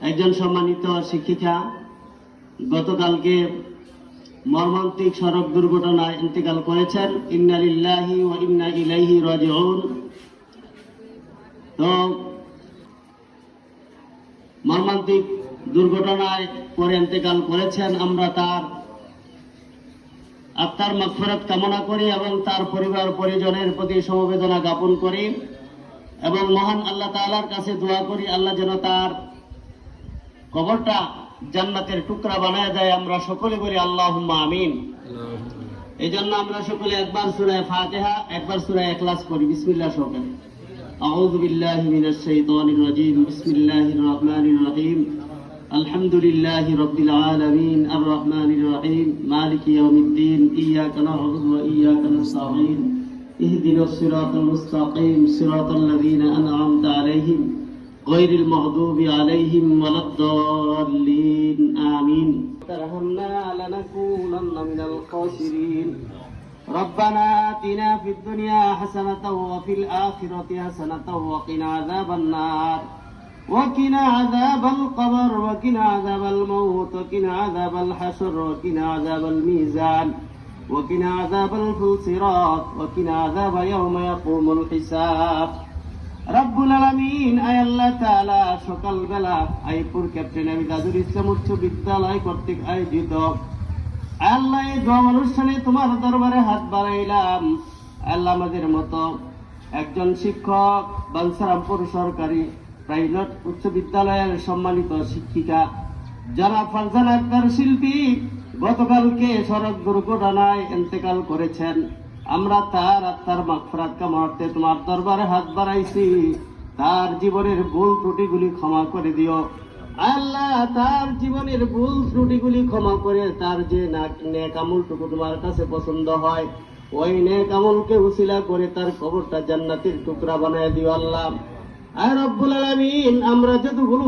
একজন সম্মানিত শিক্ষিকা গতকালকে মর্মান্তিক সড়ক দুর্ঘটনায় ইন্তেকাল করেছেন। ইন্না লিল্লাহি ওয়া ইন্না ইলাইহি রাজিউন। তো মর্মান্তিক দুর্ঘটনায় পরে ইন্তেকাল করেছেন। আমরা তার আত্মার মাগফিরাত কামনা করি এবং তার পরিবার পরিজনের প্রতি সমবেদনা জ্ঞাপন করি এবং মহান আল্লাহ তাআলার কাছে দোয়া করি আল্লাহ যেন তার কবরটা জান্নাতের টুকরা বানায় দেয়। আমরা সকলে বলি আল্লাহুম্মা আমিন। এই জন্য আমরা সকলে একবার সূরা ফাতিহা একবার সূরা ইখলাস করি বিসমিল্লাহ সহকারে। আউযু বিল্লাহি মিনাশ শাইতানির রাজীম। বিসমিল্লাহির রহমানির রহিম। আলহামদুলিল্লাহি রাব্বিল আলামিন আর রহমানির রহিম মালিকি ইয়াউমিদ্দিন ইয়্যাকা না'বুদু ওয়া ইয়্যাকা নাস্তাঈন ইহদিনাস সিরাতাল মুস্তাকিম সিরাতাল লাযীনা আন'আমতা আলাইহিম গায়রিল মাগদুবি আলাইহিম ওয়ালাদ-দাল্লিন আমিন। তারহামনা লানাকুনান্না মিনাল খাসিরিন। ربنا آتنا في الدنيا حسنة وفي الآخرة حسنة وقنا عذاب النار وقنا عذاب القبر وقنا عذاب الموت وقنا عذاب الحشر وقنا عذاب الميزان وقنا عذاب الصراط وقنا عذاب يوم يقوم الحساب। রব্বুল আলামিন আয় আল্লাহ তাআলা সকালবেলা আইপুর ক্যাপ্টেন আমিদাদুল ইসলাম উচ্চ বিদ্যালয় কর্তৃক আয়োজিত আল্লাহ এই দোয়া অনুষ্ঠানে তোমার দরবারে হাত বাড়াইলাম। আল্লাহ আমাদের মতো একজন শিক্ষক বাঞ্ছারামপুর সরকারি প্রাইভেট উচ্চ বিদ্যালয়ের সম্মানিত শিক্ষিকা জনাব ফারজানা আক্তার শিল্পী গতকালকে সড়ক দুর্ঘটনায় ইন্তেকাল করেছেন। আমরা তার আত্মার মাগফিরাত কামনার্থে তোমার দরবারে হাত বাড়াইছি। তার জীবনের ভুল ত্রুটিগুলি ক্ষমা করে দিও আল্লাহ। তার জীবনের ভুল ত্রুটিগুলি ক্ষমা করে তার যে নেক আমলটুকু তোমার কাছে পছন্দ হয় ওই নেক আমলকে উসিলা করে তার কবরটা জান্নাতের টুকরা বানায় দিও আল্লাহ। আর রব্বুল আলামিন আমরা যতগুলো